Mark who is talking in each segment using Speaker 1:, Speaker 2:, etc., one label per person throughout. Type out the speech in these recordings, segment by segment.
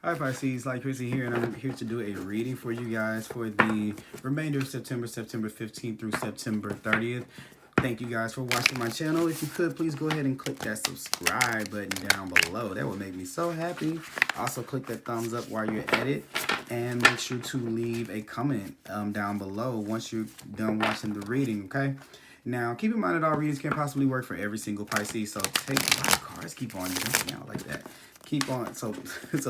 Speaker 1: Hi Pisces, like Chrissy here, and I'm here to do a reading for you guys for the remainder of September, September 15th through September 30th. Thank you guys for watching my channel. If you could, please go ahead and click that subscribe button down below. That would make me so happy. Also, click that thumbs up while you're at it. And make sure to leave a comment down below once you're done watching the reading, okay? Now, keep in mind that all readings can possibly work for every single Pisces. So take, wow, cards keep on jumping out like that. Keep on, so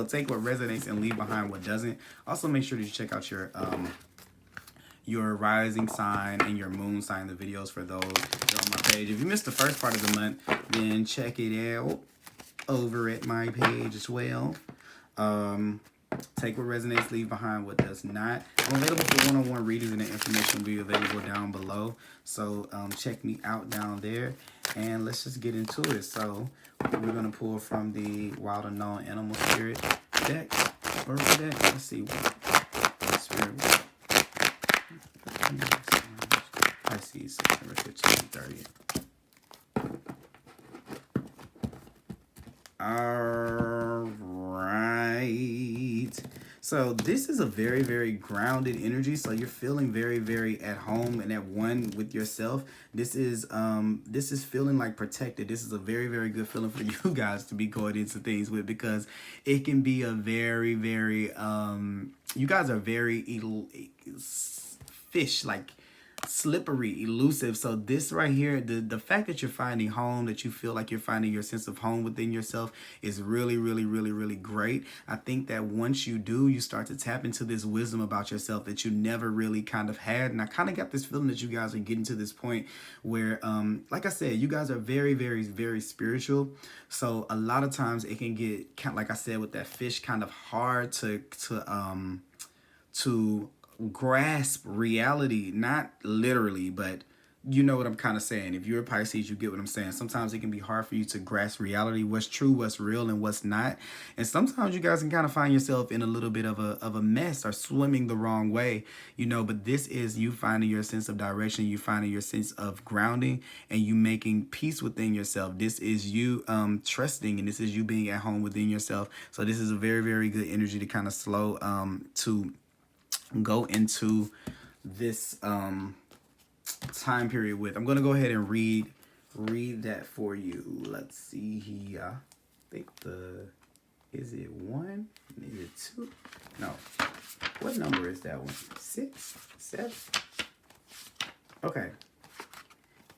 Speaker 1: take what resonates and leave behind what doesn't. Also, make sure that you check out your rising sign and your moon sign, the videos for those on my page. If you missed the first part of the month, then check it out over at my page as well. Take what resonates, leave behind what does not. I'm available for one-on-one readings, and the information will be available down below. So check me out down there, and let's just get into it. So we're going to pull from the Wild Unknown Animal Spirit deck. Oracle deck. Let's see what spirit. Pisces, September 15th, 30th. All right. So this is a very, very grounded energy. So you're feeling very, very at home and at one with yourself. This is feeling like protected. This is a very, very good feeling for you guys to be going into things with, because it can be a very, very you guys are very fish like slippery, elusive. So this right here, the fact that you're finding home, that you feel like you're finding your sense of home within yourself, is really, really, really, really great. I think that once you do, you start to tap into this wisdom about yourself that you never really kind of had. And I kind of got this feeling that you guys are getting to this point where like I said, you guys are very, very, very spiritual. So a lot of times it can get kind of, like I said, with that fish, kind of hard to grasp reality, not literally, but you know what I'm kind of saying. If you're a Pisces, you get what I'm saying. Sometimes it can be hard for you to grasp reality, what's true, what's real, and what's not. And sometimes you guys can kind of find yourself in a little bit of a mess, or swimming the wrong way, you know. But this is you finding your sense of direction, you finding your sense of grounding, and you making peace within yourself. This is you trusting, and this is you being at home within yourself. So this is a very, very good energy to kind of slow to go into this time period with. I'm gonna go ahead and read that for you. Let's see here. I think is it 1? Is it 2? No. What number is that one? 6? 7? Okay.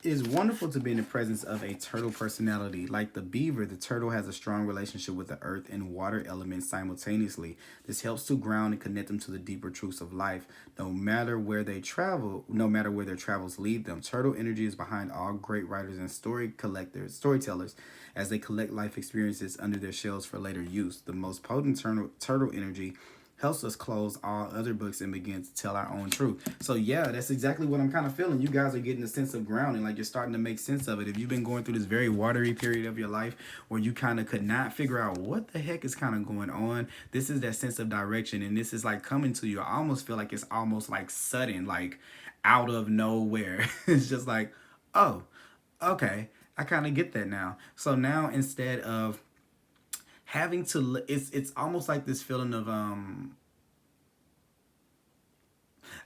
Speaker 1: It is wonderful to be in the presence of a turtle personality. Like the beaver, the turtle has a strong relationship with the earth and water elements simultaneously. This helps to ground and connect them to the deeper truths of life. No matter where they travel, no matter where their travels lead them, turtle energy is behind all great writers and storytellers, as they collect life experiences under their shells for later use. The most potent turtle energy helps us close all other books and begin to tell our own truth. So yeah, that's exactly what I'm kind of feeling. You guys are getting a sense of grounding, like you're starting to make sense of it. If you've been going through this very watery period of your life where you kind of could not figure out what the heck is kind of going on, this is that sense of direction, and this is like coming to you. I almost feel like it's almost like sudden, like out of nowhere. It's just like, oh, okay, I kind of get that now. So now, instead of having to, it's almost like this feeling of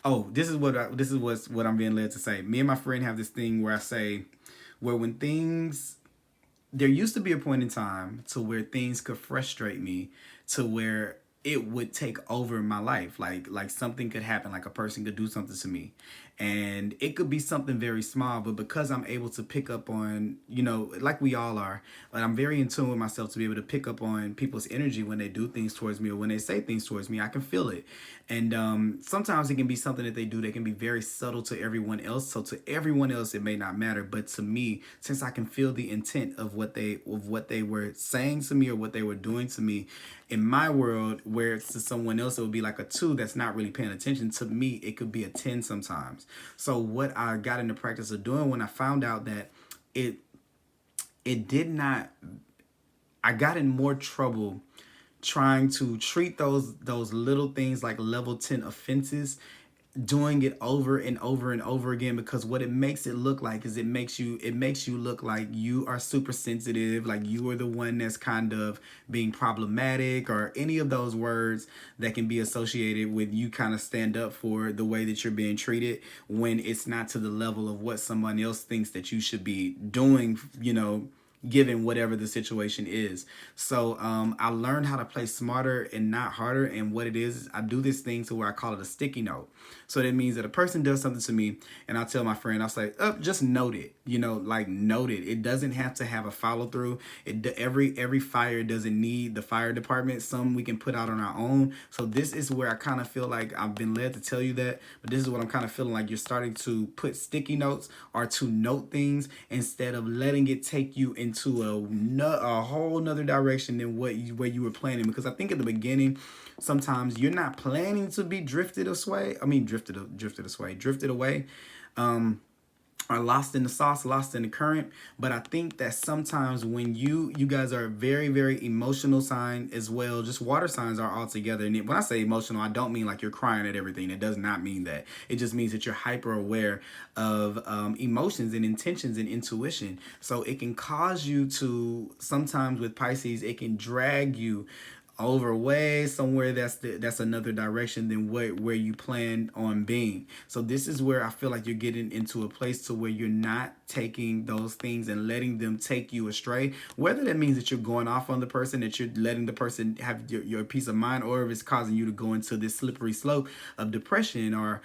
Speaker 1: oh, this is what I'm being led to say. Me and my friend have this thing where I say, where when things, there used to be a point in time to where things could frustrate me, to where it would take over my life. Like something could happen, like a person could do something to me, and it could be something very small, but because I'm able to pick up on, you know, like we all are, but I'm very in tune with myself to be able to pick up on people's energy when they do things towards me, or when they say things towards me. I can feel it. And sometimes it can be something that they do that can be very subtle to everyone else. So to everyone else it may not matter, but to me, since I can feel the intent of what they were saying to me, or what they were doing to me, in my world, where it's to someone else it would be like a 2 that's not really paying attention, to me it could be a 10 sometimes. So what I got in the practice of doing, when I found out that it did not, I got in more trouble trying to treat those little things like level 10 offenses doing it over and over and over again, because what it makes it look like is it makes you look like you are super sensitive, like you are the one that's kind of being problematic, or any of those words that can be associated with you kind of stand up for the way that you're being treated, when it's not to the level of what someone else thinks that you should be doing, you know, given whatever the situation is. So I learned how to play smarter and not harder. And what it is I do this thing to where I call it a sticky note. So that means that a person does something to me and I'll tell my friend, I'll say, just note it, you know, like note it. It doesn't have to have a follow through. Every fire doesn't need the fire department. Some we can put out on our own. So this is where I kind of feel like I've been led to tell you that, but this is what I'm kind of feeling like you're starting to put sticky notes or to note things instead of letting it take you into a whole nother direction than where you were planning. Because I think at the beginning, sometimes you're not planning to be drifted away, or lost in the sauce, lost in the current. But I think that sometimes when you guys are a very, very emotional sign as well, just water signs are all together. And when I say emotional, I don't mean like you're crying at everything. It does not mean that. It just means that you're hyper aware of emotions and intentions and intuition. So it can cause you to, sometimes with Pisces, it can drag you over way somewhere that's another direction than where you planned on being. So this is where I feel like you're getting into a place to where you're not taking those things and letting them take you astray, whether that means that you're going off on the person, that you're letting the person have your peace of mind, or if it's causing you to go into this slippery slope of depression, or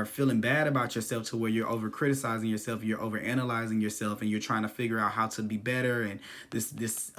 Speaker 1: feeling bad about yourself to where you're over criticizing yourself, you're over analyzing yourself, and you're trying to figure out how to be better, and this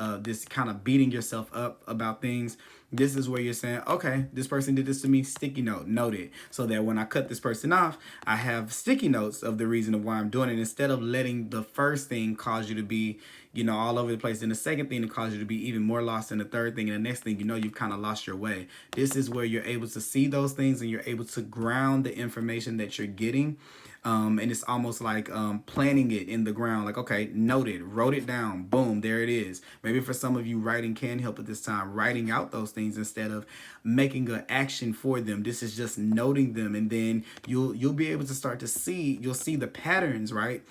Speaker 1: kind of beating yourself up about things. This is where you're saying, okay, this person did this to me, sticky note, noted, so that when I cut this person off, I have sticky notes of the reason of why I'm doing it, instead of letting the first thing cause you to be, you know, all over the place, and the second thing to cause you to be even more lost, and the third thing, and the next thing, you know, you've kind of lost your way. This is where you're able to see those things, and you're able to ground the information that you're getting. And it's almost like planting it in the ground, like, okay, noted, wrote it down, boom, there it is. Maybe for some of you, writing can help at this time, writing out those things instead of making an action for them. This is just noting them, and then you'll be able to start to see, you'll see the patterns, right?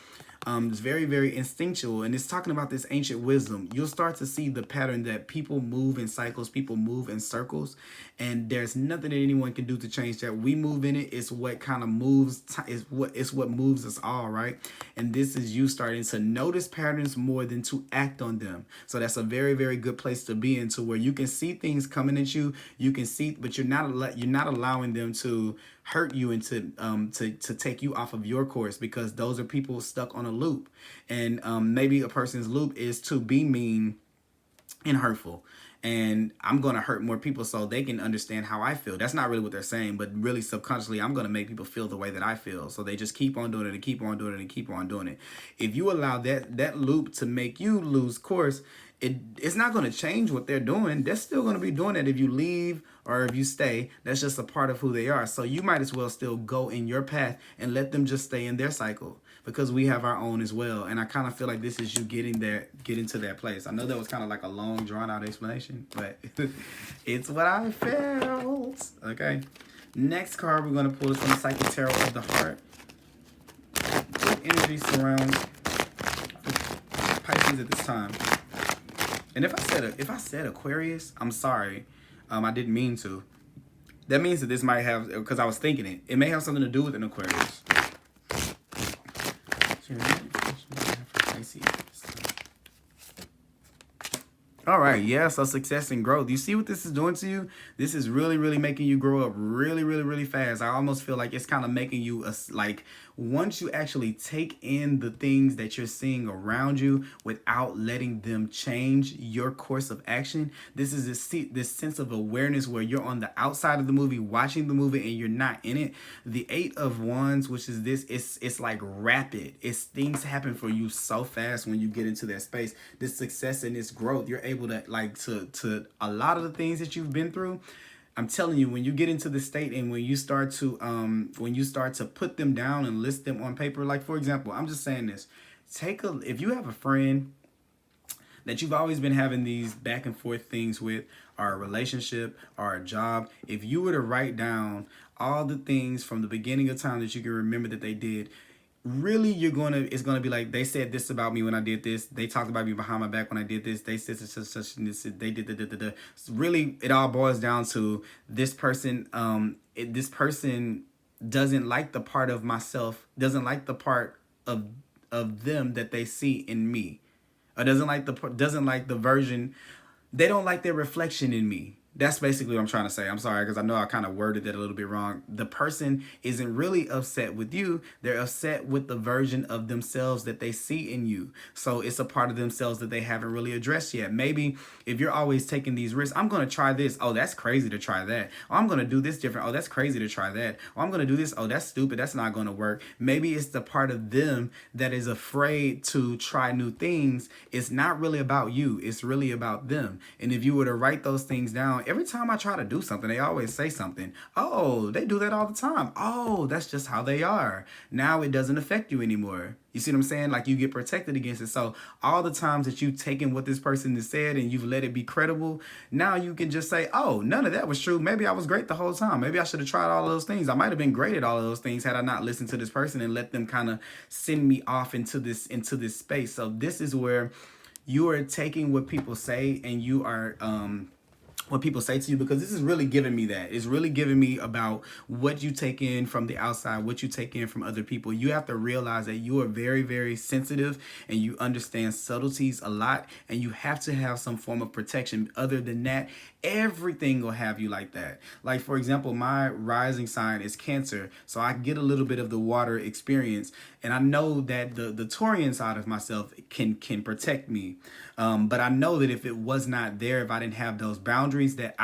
Speaker 1: It's very, very instinctual, and it's talking about this ancient wisdom. You'll start to see the pattern that people move in cycles, people move in circles, and there's nothing that anyone can do to change that. We move in it. It's what kind of moves, it's what moves us all, right? And this is you starting to notice patterns more than to act on them. So that's a very, very good place to be in, to where you can see things coming at you. You can see, but you're not allowing them to hurt you and to take you off of your course, because those are people stuck on a loop. And maybe a person's loop is to be mean and hurtful, and I'm going to hurt more people so they can understand how I feel. That's not really what they're saying, but really subconsciously, I'm going to make people feel the way that I feel. So they just keep on doing it and keep on doing it and keep on doing it. If you allow that loop to make you lose course, it's not going to change what they're doing. They're still going to be doing it if you leave or if you stay. That's just a part of who they are. So you might as well still go in your path and let them just stay in their cycle, because we have our own as well. And I kind of feel like this is you get into that place. I know that was kind of like a long, drawn out explanation, but it's what I felt. Okay. Next card we're going to pull is from the Psychic Tarot of the Heart. What energy surrounds Pisces at this time? And if I said Aquarius, I'm sorry. I didn't mean to. That means that this might have, because I was thinking it. It may have something to do with an Aquarius. All right, yeah, so success and growth. You see what this is doing to you? This is really, really making you grow up really, really, really fast. I almost feel like it's kind of making you, like, once you actually take in the things that you're seeing around you without letting them change your course of action, this is this sense of awareness where you're on the outside of the movie, watching the movie, and you're not in it. The Eight of Wands, which is this, it's like rapid. It's things happen for you so fast when you get into that space. This success and this growth, you're able to, like, to a lot of the things that you've been through. I'm telling you, when you get into the state and when you start to put them down and list them on paper, like, for example, I'm just saying this, if you have a friend that you've always been having these back and forth things with, or a relationship or a job, if you were to write down all the things from the beginning of time that you can remember that they did, really it's gonna be like, they said this about me when I did this, they talked about me behind my back when I did this, they said such and this, they did the. So really, it all boils down to this person. This person doesn't like the part of myself, doesn't like the part of them that they see in me, or doesn't like the version, they don't like their reflection in me. That's basically what I'm trying to say. I'm sorry, because I know I kind of worded that a little bit wrong. The person isn't really upset with you. They're upset with the version of themselves that they see in you. So it's a part of themselves that they haven't really addressed yet. Maybe if you're always taking these risks, I'm going to try this. Oh, that's crazy to try that. Oh, I'm going to do this different. Oh, that's crazy to try that. Oh, I'm going to do this. Oh, that's stupid. That's not going to work. Maybe it's the part of them that is afraid to try new things. It's not really about you. It's really about them. And if you were to write those things down, every time I try to do something, they always say something. Oh, they do that all the time. Oh, that's just how they are. Now it doesn't affect you anymore. You see what I'm saying? Like, you get protected against it. So all the times that you've taken what this person has said and you've let it be credible, now you can just say, oh, none of that was true. Maybe I was great the whole time. Maybe I should have tried all of those things. I might have been great at all of those things had I not listened to this person and let them kind of send me off into this space. So this is where you are taking what people say, and you are what people say to you, because this is really giving me that. It's really giving me about what you take in from the outside, what you take in from other people. You have to realize that you are very, very sensitive, and you understand subtleties a lot, and you have to have some form of protection. Other than that, everything will have you like that. Like, for example, my rising sign is Cancer, so I get a little bit of the water experience, and I know that the Taurian side of myself can protect me. But I know that if it was not there, if I didn't have those boundaries, that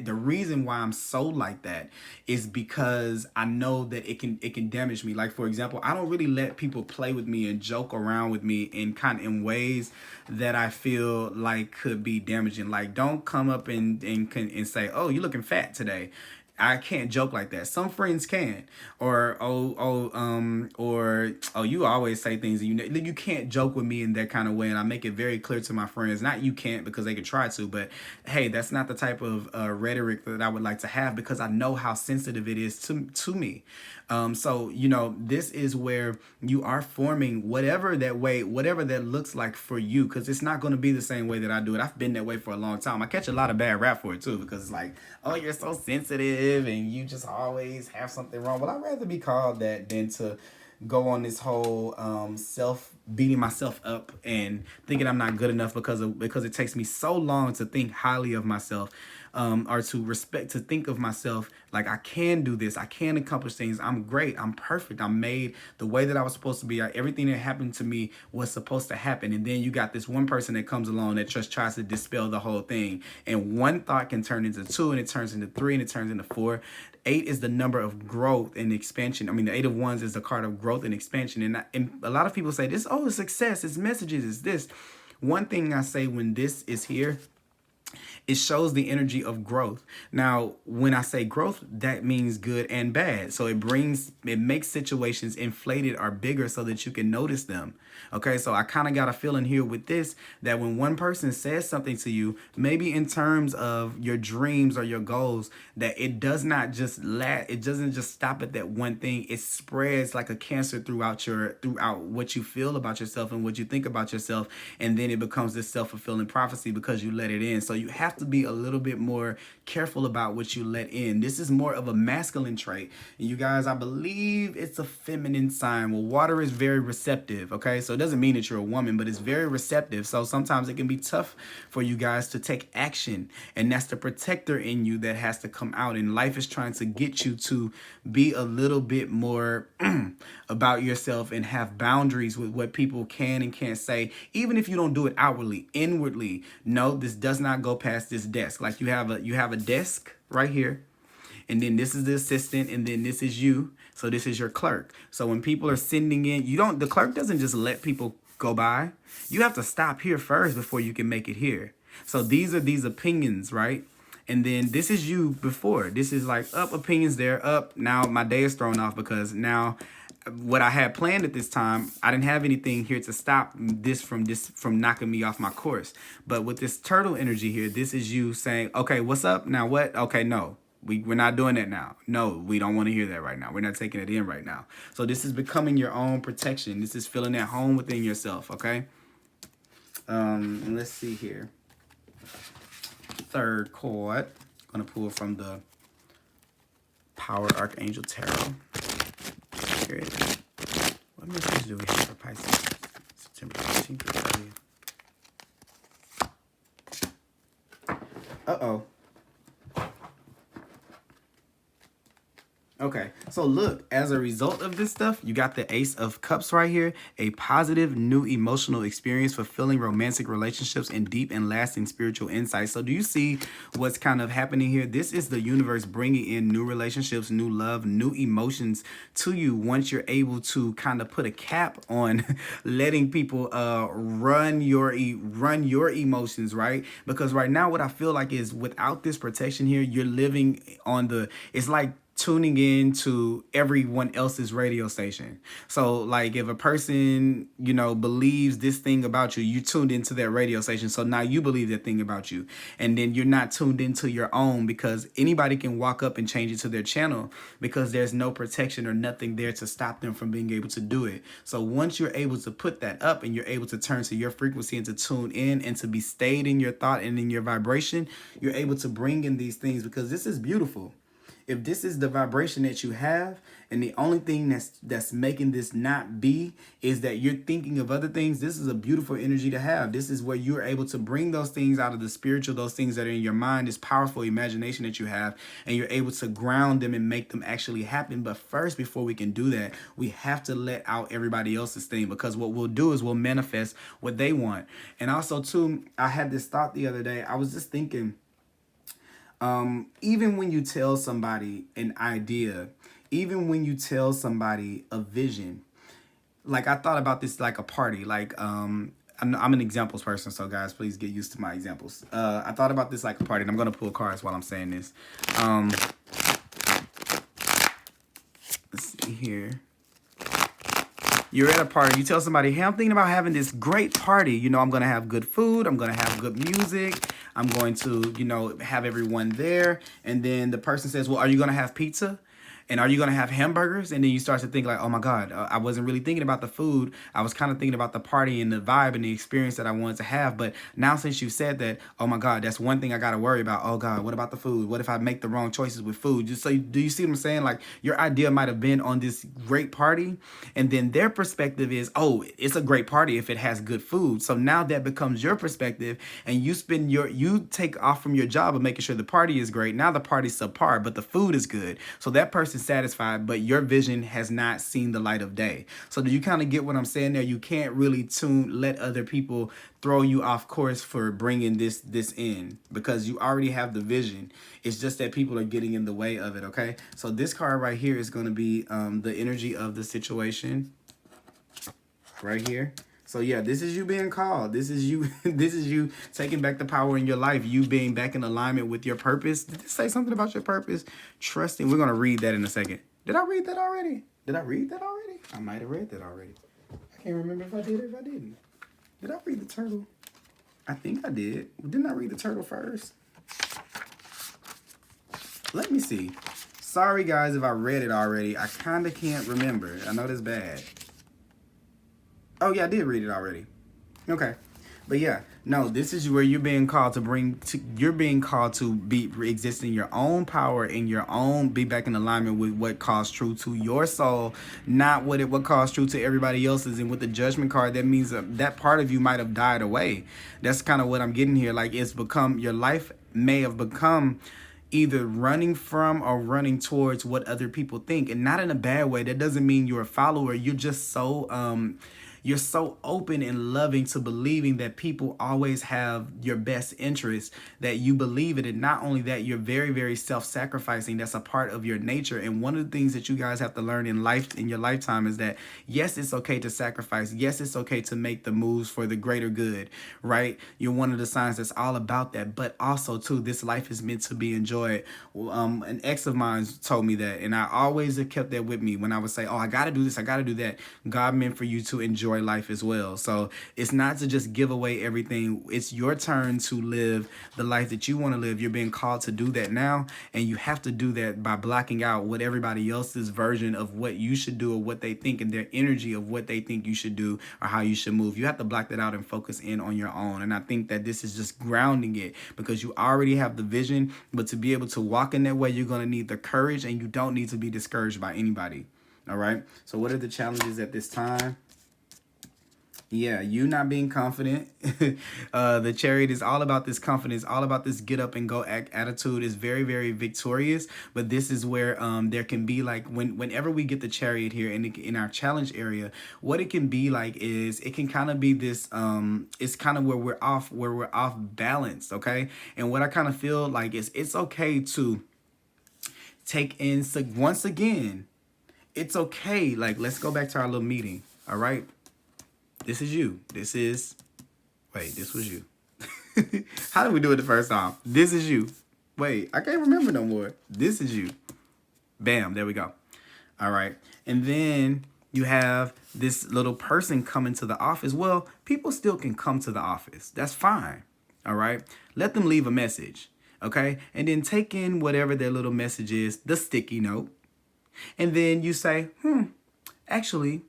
Speaker 1: the reason why I'm so like that is because I know that it can damage me. Like, for example, I don't really let people play with me and joke around with me in ways that I feel like could be damaging. Like, don't come up and say, oh, you're looking fat today. I can't joke like that. Some friends can, or you always say things and you can't joke with me in that kind of way. And I make it very clear to my friends, not you can't because they could try to, but hey, that's not the type of rhetoric that I would like to have, because I know how sensitive it is to me. So, this is where you are forming whatever that looks like for you, because it's not going to be the same way that I do it. I've been that way for a long time. I catch a lot of bad rap for it too, because it's like, oh, you're so sensitive and you just always have something wrong. Well, I'd rather be called that than to go on this whole beating myself up and thinking I'm not good enough because it takes me so long to think highly of myself, or to think of myself like I can do this, I can accomplish things, I'm great, I'm perfect, I'm made the way that I was supposed to be. Everything that happened to me was supposed to happen. And then you got this one person that comes along that just tries to dispel the whole thing. And one thought can turn into two, and it turns into three, and it turns into four. 8 is the number of growth and expansion. I mean, the 8 of Wands is the card of growth and expansion. And a lot of people say this, oh, it's success, it's messages, it's this. One thing I say when this is here, it shows the energy of growth. Now, when I say growth, that means good and bad. So it makes situations inflated or bigger so that you can notice them. Okay, so I kind of got a feeling here with this, that when one person says something to you, maybe in terms of your dreams or your goals, that it doesn't just stop at that one thing. It spreads like a cancer throughout what you feel about yourself and what you think about yourself. And then it becomes this self-fulfilling prophecy because you let it in. So you have to be a little bit more careful about what you let in. This is more of a masculine trait. And you guys, I believe it's a feminine sign. Well, water is very receptive, okay? So it doesn't mean that you're a woman, but it's very receptive. So sometimes it can be tough for you guys to take action. And that's the protector in you that has to come out. And life is trying to get you to be a little bit more about yourself and have boundaries with what people can and can't say. Even if you don't do it outwardly, inwardly, no, this does not go past this desk. Like you have a desk right here, and then this is the assistant, and then this is you. So this is your clerk. So when people are sending in, the clerk doesn't just let people go by. You have to stop here first before you can make it here. So these are these opinions, right? And then this is you before. This is like up opinions there, up. Now my day is thrown off because now what I had planned at this time, I didn't have anything here to stop this from knocking me off my course. But with this turtle energy here, this is you saying, okay, what's up? Now what? Okay, no. We're not doing that now. No, we don't want to hear that right now. We're not taking it in right now. So this is becoming your own protection. This is feeling at home within yourself, okay? And let's see here. Third card. I'm going to pull from the Power Archangel Tarot. Here it is. What message do we have for Pisces? September 15th to 30th. Uh-oh. Okay, so look, as a result of this stuff, you got the Ace of Cups right here, a positive new emotional experience, fulfilling romantic relationships and deep and lasting spiritual insight. So do you see what's kind of happening here? This is the universe bringing in new relationships, new love, new emotions to you once you're able to kind of put a cap on letting people run your emotions, right? Because right now what I feel like is without this protection here, you're living on it's like tuning in to everyone else's radio station. So like if a person, believes this thing about you, you tuned into their radio station. So now you believe that thing about you. And then you're not tuned into your own, because anybody can walk up and change it to their channel because there's no protection or nothing there to stop them from being able to do it. So once you're able to put that up and you're able to turn to your frequency and to tune in and to be stayed in your thought and in your vibration, you're able to bring in these things, because this is beautiful. If this is the vibration that you have, and the only thing that's making this not be is that you're thinking of other things, this is a beautiful energy to have. This is where you're able to bring those things out of the spiritual, those things that are in your mind, this powerful imagination that you have, and you're able to ground them and make them actually happen. But first, before we can do that, we have to let out everybody else's thing, because what we'll do is we'll manifest what they want. And also, too, I had this thought the other day. I was just thinking, even when you tell somebody an idea, even when you tell somebody a vision, like I thought about this like a party, like I'm an examples person, so guys, please get used to my examples. I thought about this like a party, and I'm gonna pull cards while I'm saying this. Let's see here. You're at a party, you tell somebody, hey, I'm thinking about having this great party. I'm going to have good food. I'm going to have good music. I'm going to, have everyone there. And then the person says, well, are you going to have pizza? And are you going to have hamburgers? And then you start to think like, oh my God, I wasn't really thinking about the food. I was kind of thinking about the party and the vibe and the experience that I wanted to have. But now since you said that, oh my God, that's one thing I got to worry about. Oh God, what about the food? What if I make the wrong choices with food? Just so, do you see what I'm saying? Like your idea might have been on this great party. And then their perspective is, oh, it's a great party if it has good food. So now that becomes your perspective, and you take off from your job of making sure the party is great. Now the party's subpar, but the food is good. So that person satisfied, but your vision has not seen the light of day. So do you kind of get what I'm saying there? You can't really let other people throw you off course for bringing this in, because you already have the vision. It's just that people are getting in the way of it. Okay, so this card right here is going to be the energy of the situation right here. So yeah, this is you being called. This is you. This is you taking back the power in your life. You being back in alignment with your purpose. Did it say something about your purpose? Trusting. We're gonna read that in a second. Did I read that already? I might have read that already. I can't remember if I did or if I didn't. Did I read the turtle? I think I did. Didn't I read the turtle first? Let me see. Sorry guys if I read it already. I kind of can't remember. I know that's bad. Oh yeah, I did read it already. Okay. But yeah, no, this is where you're being called to be exist in your own power, in your own, be back in alignment with what calls true to your soul, not what calls true to everybody else's. And with the Judgment card, that means that part of you might have died away. That's kind of what I'm getting here. Like your life may have become either running from or running towards what other people think, and not in a bad way. That doesn't mean you're a follower. You're just so You're so open and loving to believing that people always have your best interest, that you believe it. And not only that, you're very, very self-sacrificing. That's a part of your nature. And one of the things that you guys have to learn in life, in your lifetime, is that yes, it's okay to sacrifice. Yes, it's okay to make the moves for the greater good, right? You're one of the signs that's all about that. But also too, this life is meant to be enjoyed. An ex of mine told me that, and I always have kept that with me. When I would say, oh, I gotta do this, I gotta do that, God meant for you to enjoy life as well. So it's not to just give away everything. It's your turn to live the life that you want to live. You're being called to do that now, and you have to do that by blocking out what everybody else's version of what you should do, or what they think, and their energy of what they think you should do or how you should move. You have to block that out and focus in on your own. And I think that this is just grounding it, because you already have the vision, but to be able to walk in that way, you're going to need the courage, and you don't need to be discouraged by anybody. All right. So what are the challenges at this time? Yeah, you not being confident. The Chariot is all about this confidence, all about this get up and go attitude. Is very, very victorious. But this is where there can be like, whenever we get the Chariot here in our challenge area, what it can be like is it can kind of be this it's kind of where we're off balance. Okay. And what I kind of feel like is it's okay to take in, once again, it's okay. Like, let's go back to our little meeting. All right. This is you. This was you. How did we do it the first time? This is you. Wait, I can't remember no more. This is you. Bam, there we go. All right. And then you have this little person coming to the office. Well, people still can come to the office. That's fine. All right. Let them leave a message. Okay. And then take in whatever their little message is, the sticky note. And then you say, actually,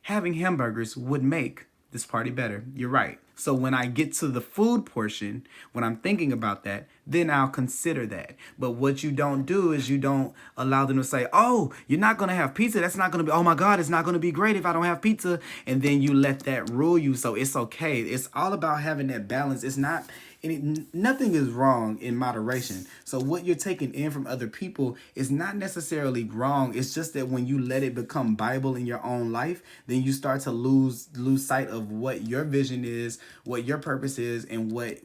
Speaker 1: having hamburgers would make this party better. You're right. So when I get to the food portion, when I'm thinking about that, then I'll consider that. But what you don't do is you don't allow them to say, oh, you're not going to have pizza. That's not going to be, oh my God, it's not going to be great if I don't have pizza. And then you let that rule you. So it's okay. It's all about having that balance. It's not, nothing is wrong in moderation. So what you're taking in from other people is not necessarily wrong. It's just that when you let it become Bible in your own life, then you start to lose sight of what your vision is, what your purpose is, and what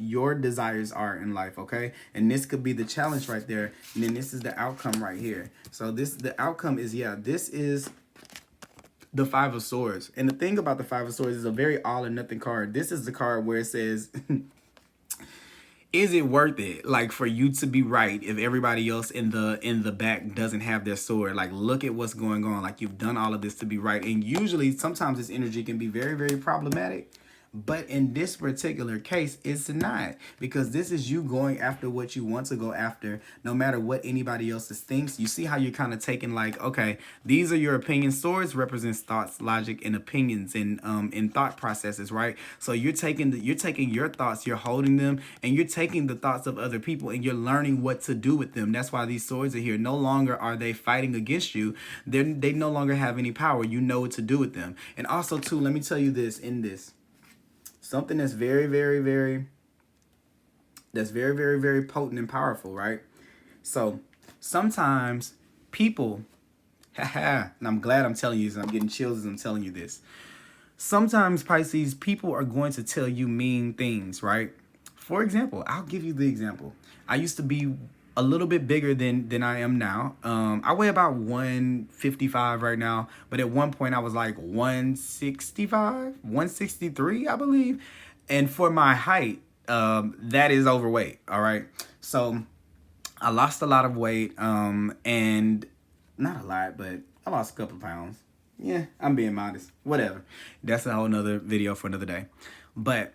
Speaker 1: your desires are in life. Okay. And this could be the challenge right there. And then this is the outcome right here. So the outcome is, this is the Five of Swords. And the thing about the Five of Swords is a very all or nothing card. This is the card where it says, is it worth it, like, for you to be right if everybody else in the back doesn't have their sword? Like, look at what's going on. Like, you've done all of this to be right. And usually, sometimes this energy can be very, very problematic. But in this particular case, it's not, because this is you going after what you want to go after, no matter what anybody else thinks. You see how you're kind of taking, like, okay, these are your opinions. Swords represents thoughts, logic, and opinions, and thought processes, right? So you're taking your thoughts, you're holding them, and you're taking the thoughts of other people, and you're learning what to do with them. That's why these swords are here. No longer are they fighting against you. They no longer have any power. You know what to do with them. And also, too, let me tell you this in this. Something that's very, very, very potent and powerful, right? So sometimes people, and I'm glad I'm telling you this, I'm getting chills as I'm telling you this. Sometimes, Pisces, people are going to tell you mean things, right? For example, I'll give you the example. I used to be a little bit bigger than I am now. I weigh about 155 right now, but at one point I was like 165, 163, I believe. And for my height, that is overweight. All right. So I lost a lot of weight, and not a lot, but I lost a couple of pounds. Yeah, I'm being modest. Whatever. That's a whole nother video for another day. But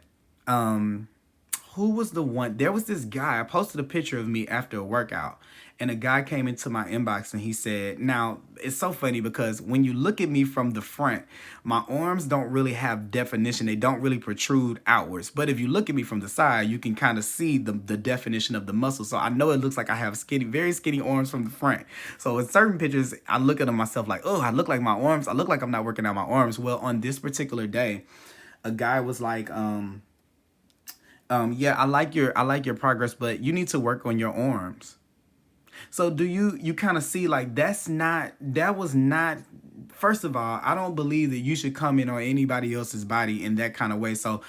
Speaker 1: who was the one? There was this guy. I posted a picture of me after a workout, and a guy came into my inbox and he said, now, it's so funny because when you look at me from the front, my arms don't really have definition. They don't really protrude outwards. But if you look at me from the side, you can kind of see the definition of the muscle. So I know it looks like I have skinny, very skinny arms from the front. So in certain pictures, I look at them myself like, oh, I look like my arms. I look like I'm not working out my arms. Well, on this particular day, a guy was like, yeah, I like your progress, but you need to work on your arms. So do you kind of see like that was not, first of all, I don't believe that you should come in on anybody else's body in that kind of way. So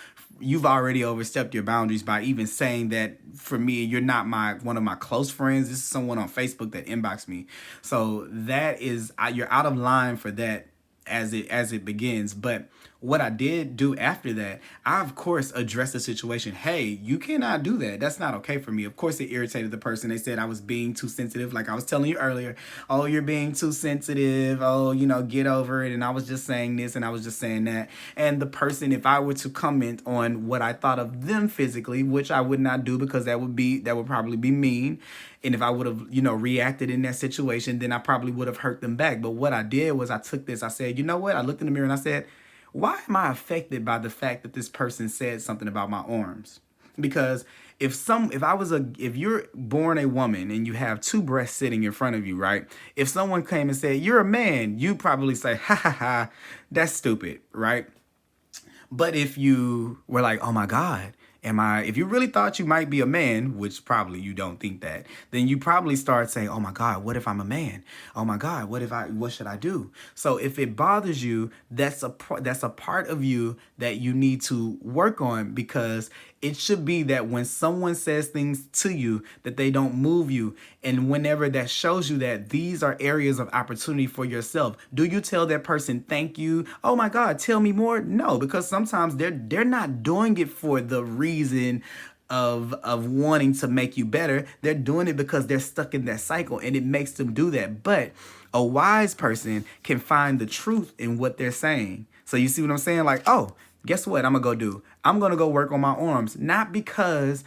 Speaker 1: you've already overstepped your boundaries by even saying that. For me, you're not one of my close friends. This is someone on Facebook that inboxed me. So that is, you're out of line for that as it begins. But what I did do after that, I of course addressed the situation. Hey, you cannot do that. That's not okay for me. Of course, it irritated the person. They said I was being too sensitive. Like I was telling you earlier, oh, you're being too sensitive. Oh, get over it. And I was just saying this and I was just saying that. And the person, if I were to comment on what I thought of them physically, which I would not do because that would probably be mean. And if I would have, reacted in that situation, then I probably would have hurt them back. But what I did was I took this, I said, you know what? I looked in the mirror and I said, why am I affected by the fact that this person said something about my arms? Because if you're born a woman and you have two breasts sitting in front of you, right? If someone came and said, you're a man, you probably say, ha ha ha, that's stupid, right? But if you were like, oh my God, if you really thought you might be a man, which probably you don't think that, then you probably start saying, oh my God, what if I'm a man? Oh my God, what should I do? So if it bothers you, that's a part of you that you need to work on, because it should be that when someone says things to you that they don't move you, and whenever that shows you that these are areas of opportunity for yourself, do you tell that person, thank you? Oh my God, tell me more? No, because sometimes they're not doing it for the reason of wanting to make you better. They're doing it because they're stuck in that cycle and it makes them do that. But a wise person can find the truth in what they're saying. So you see what I'm saying? Like, oh, guess what I'm gonna go do? I'm gonna go work on my arms, not because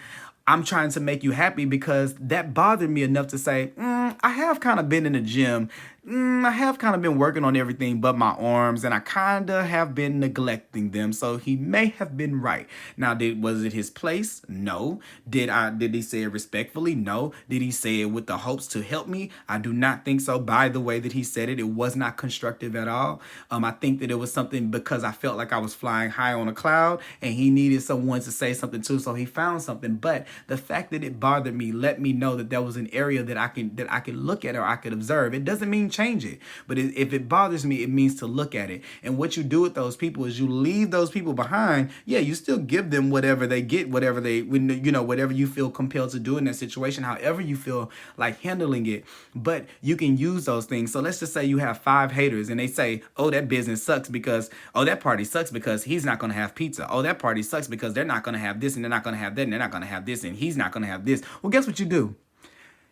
Speaker 1: I'm trying to make you happy, because that bothered me enough to say, I have kind of been in the gym. I have kind of been working on everything but my arms, and I kind of have been neglecting them. So he may have been right. Now, was it his place? No. Did he say it respectfully? No. Did he say it with the hopes to help me? I do not think so. By the way that he said it, it was not constructive at all. I think that it was something because I felt like I was flying high on a cloud and he needed someone to say something to, so he found something. But the fact that it bothered me let me know that there was an area that I could look at or I could observe. It doesn't mean change it, but if it bothers me, it means to look at it. And what you do with those people is you leave those people behind. Yeah, you still give them whatever they get, whatever you feel compelled to do in that situation, however you feel like handling it. But you can use those things. So let's just say you have 5 haters and they say, oh, that business sucks because, oh, that party sucks because he's not going to have pizza. Oh, that party sucks because they're not going to have this and they're not going to have that and they're not going to have this and he's not going to have this. Well, guess what you do?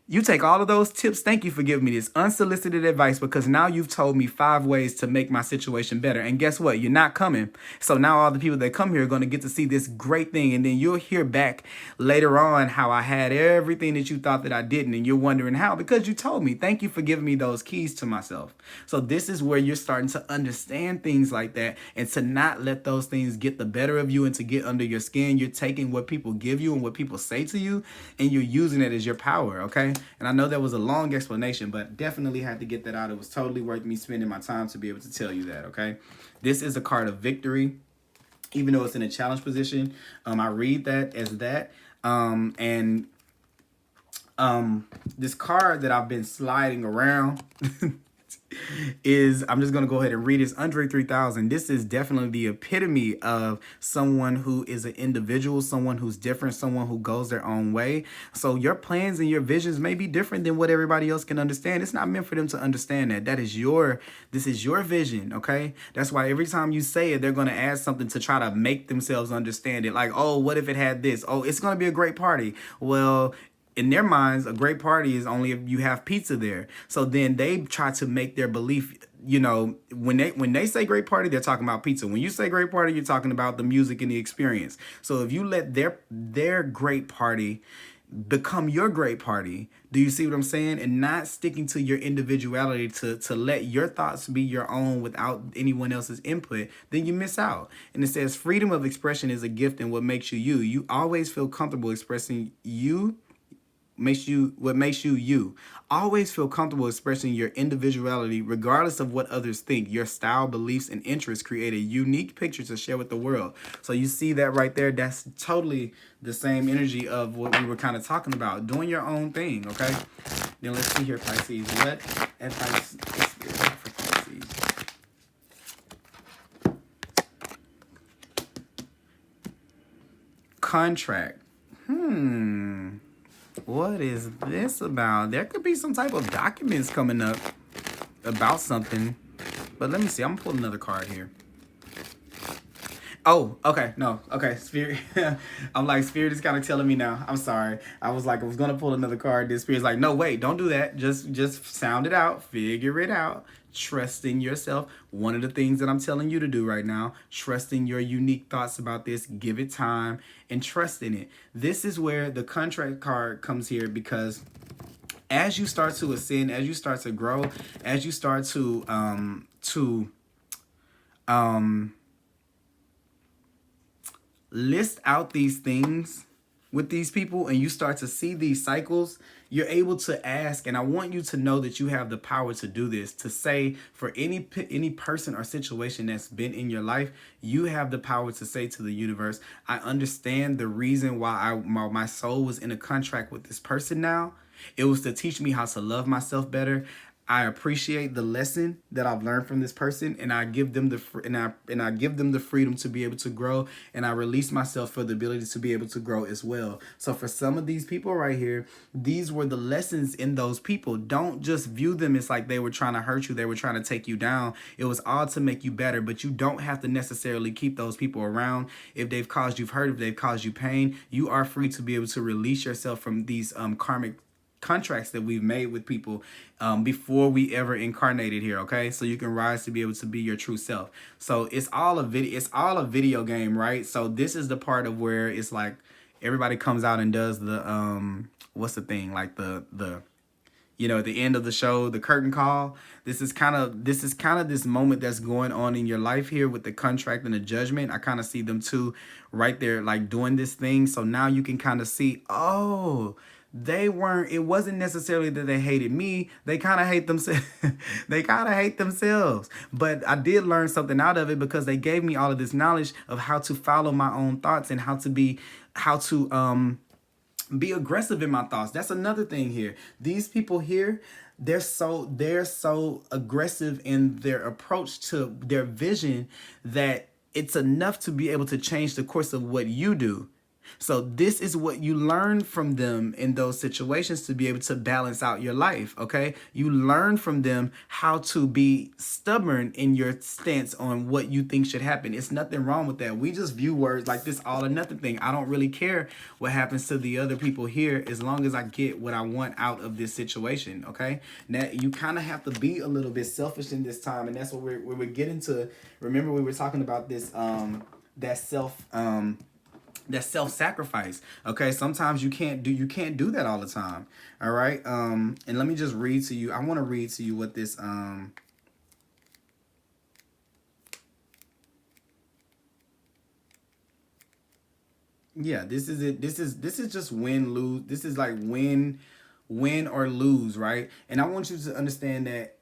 Speaker 1: You take all of those tips. Thank you for giving me this unsolicited advice, because now you've told me 5 ways to make my situation better. And guess what? You're not coming. So now all the people that come here are going to get to see this great thing. And then you'll hear back later on how I had everything that you thought that I didn't. And you're wondering how, because you told me. Thank you for giving me those keys to myself. So this is where you're starting to understand things like that and to not let those things get the better of you and to get under your skin. You're taking what people give you and what people say to you and you're using it as your power. Okay. And I know that was a long explanation, but definitely had to get that out. It was totally worth me spending my time to be able to tell you that, okay? This is a card of victory, even though it's in a challenge position. I read that as that. This card that I've been sliding around is, I'm just going to go ahead and read it. Andre 3000. This is definitely the epitome of someone who is an individual, someone who's different, someone who goes their own way. So your plans and your visions may be different than what everybody else can understand. It's not meant for them to understand that. This is your vision, okay? That's why every time you say it, they're going to add something to try to make themselves understand it. Like, oh, what if it had this? Oh, it's going to be a great party. Well, in their minds, a great party is only if you have pizza there. So then they try to make their belief, when they say great party, they're talking about pizza. When you say great party, you're talking about the music and the experience. So if you let their great party become your great party, do you see what I'm saying? And not sticking to your individuality to let your thoughts be your own without anyone else's input, then you miss out. And it says freedom of expression is a gift and what makes you you. You always feel comfortable expressing what makes you you. Always feel comfortable expressing your individuality regardless of what others think. Your style, beliefs, and interests create a unique picture to share with the world. So you see that right there? That's totally the same energy of what we were kind of talking about. Doing your own thing, okay? Then let's see here, Pisces. What advice is Spirit have for Pisces? Contract. What is this about? There could be some type of documents coming up about something. But let me see. I'm going to pull another card here. Oh, okay. No. Okay. Spirit. I'm like, Spirit is kind of telling me now. I'm sorry. I was going to pull another card. This Spirit's like, no, wait, don't do that. Just sound it out. Figure it out. Trust in yourself. One of the things that I'm telling you to do right now, trust in your unique thoughts about this. Give it time and trust in it. This is where the contract card comes here, because as you start to ascend, as you start to grow, as you start to list out these things with these people, and you start to see these cycles, you're able to ask, and I want you to know that you have the power to do this, to say for any person or situation that's been in your life, you have the power to say to the universe, I understand the reason why my soul was in a contract with this person now. It was to teach me how to love myself better. I appreciate the lesson that I've learned from this person, and I give them I give them the freedom to be able to grow, and I release myself for the ability to be able to grow as well. So for some of these people right here, these were the lessons in those people. Don't just view them as like they were trying to hurt you, they were trying to take you down. It was all to make you better, but you don't have to necessarily keep those people around. If they've caused you hurt, if they've caused you pain, you are free to be able to release yourself from these karmic contracts that we've made with people before we ever incarnated here. Okay, so you can rise to be able to be your true self. So it's all a video game, right? So this is the part of where it's like everybody comes out and does the what's the thing, like the you know, at the end of the show, the curtain call. This is kind of this moment that's going on in your life here with the contract and the judgment. I kind of see them two right there, like doing this thing. So now you can kind of see, oh, it wasn't necessarily that they hated me. They kind of hate themselves. They kind of hate themselves. But I did learn something out of it, because they gave me all of this knowledge of how to follow my own thoughts and how to be aggressive in my thoughts. That's another thing here. These people here, they're so aggressive in their approach to their vision that it's enough to be able to change the course of what you do. So this is what you learn from them in those situations to be able to balance out your life, okay? You learn from them how to be stubborn in your stance on what you think should happen. It's nothing wrong with that. We just view words like this all or nothing thing. I don't really care what happens to the other people here as long as I get what I want out of this situation, okay? Now, you kind of have to be a little bit selfish in this time, and that's what we're getting to. Remember, we were talking about this, that self-sacrifice. Okay, sometimes you can't do that all the time. All right, and let me just read to you. I want to read to you what this yeah, this is it. This is just win lose. This is like win or lose, right? And I want you to understand that,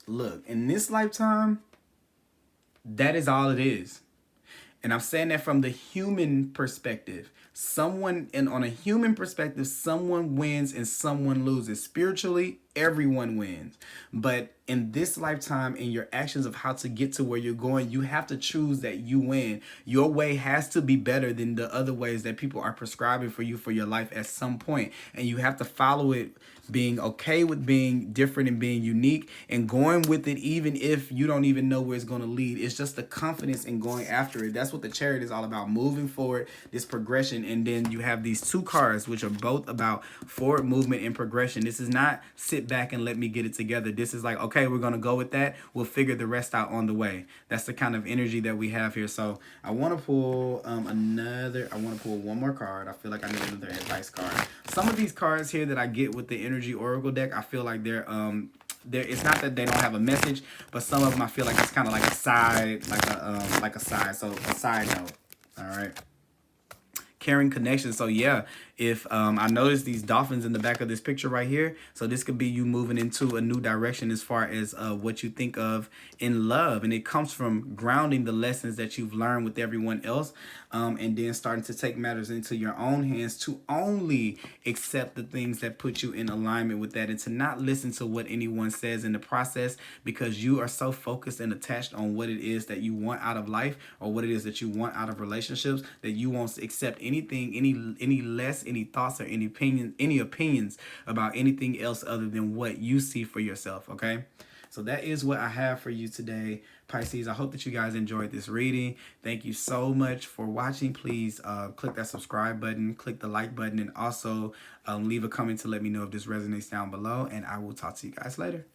Speaker 1: look, in this lifetime, that is all it is. And I'm saying that from the human perspective. On a human perspective, someone wins and someone loses. Spiritually, everyone wins. But in this lifetime, in your actions of how to get to where you're going, you have to choose that you win. Your way has to be better than the other ways that people are prescribing for you for your life at some point. And you have to follow it, being okay with being different and being unique and going with it even if you don't even know where it's going to lead. It's just the confidence in going after it. That's what the Chariot is all about, moving forward, this progression. And then you have these two cards, which are both about forward movement and progression. This is not sit back and let me get it together. This is like, okay, we're going to go with that. We'll figure the rest out on the way. That's the kind of energy that we have here. So I want to pull one more card. I feel like I need another advice card. Some of these cards here that I get with the energy oracle deck, I feel like they're it's not that they don't have a message, but some of them I feel like it's kind of like a side, so a side note. All right. Caring connection. So yeah, If I noticed these dolphins in the back of this picture right here, so this could be you moving into a new direction as far as what you think of in love, and it comes from grounding the lessons that you've learned with everyone else, and then starting to take matters into your own hands to only accept the things that put you in alignment with that, and to not listen to what anyone says in the process, because you are so focused and attached on what it is that you want out of life, or what it is that you want out of relationships, that you won't accept anything any less, any thoughts or any opinions about anything else other than what you see for yourself. Okay, so that is what I have for you today, Pisces. I hope that you guys enjoyed this reading. Thank you so much for watching. Please click that subscribe button, click the like button, and also leave a comment to let me know if this resonates down below, and I will talk to you guys later.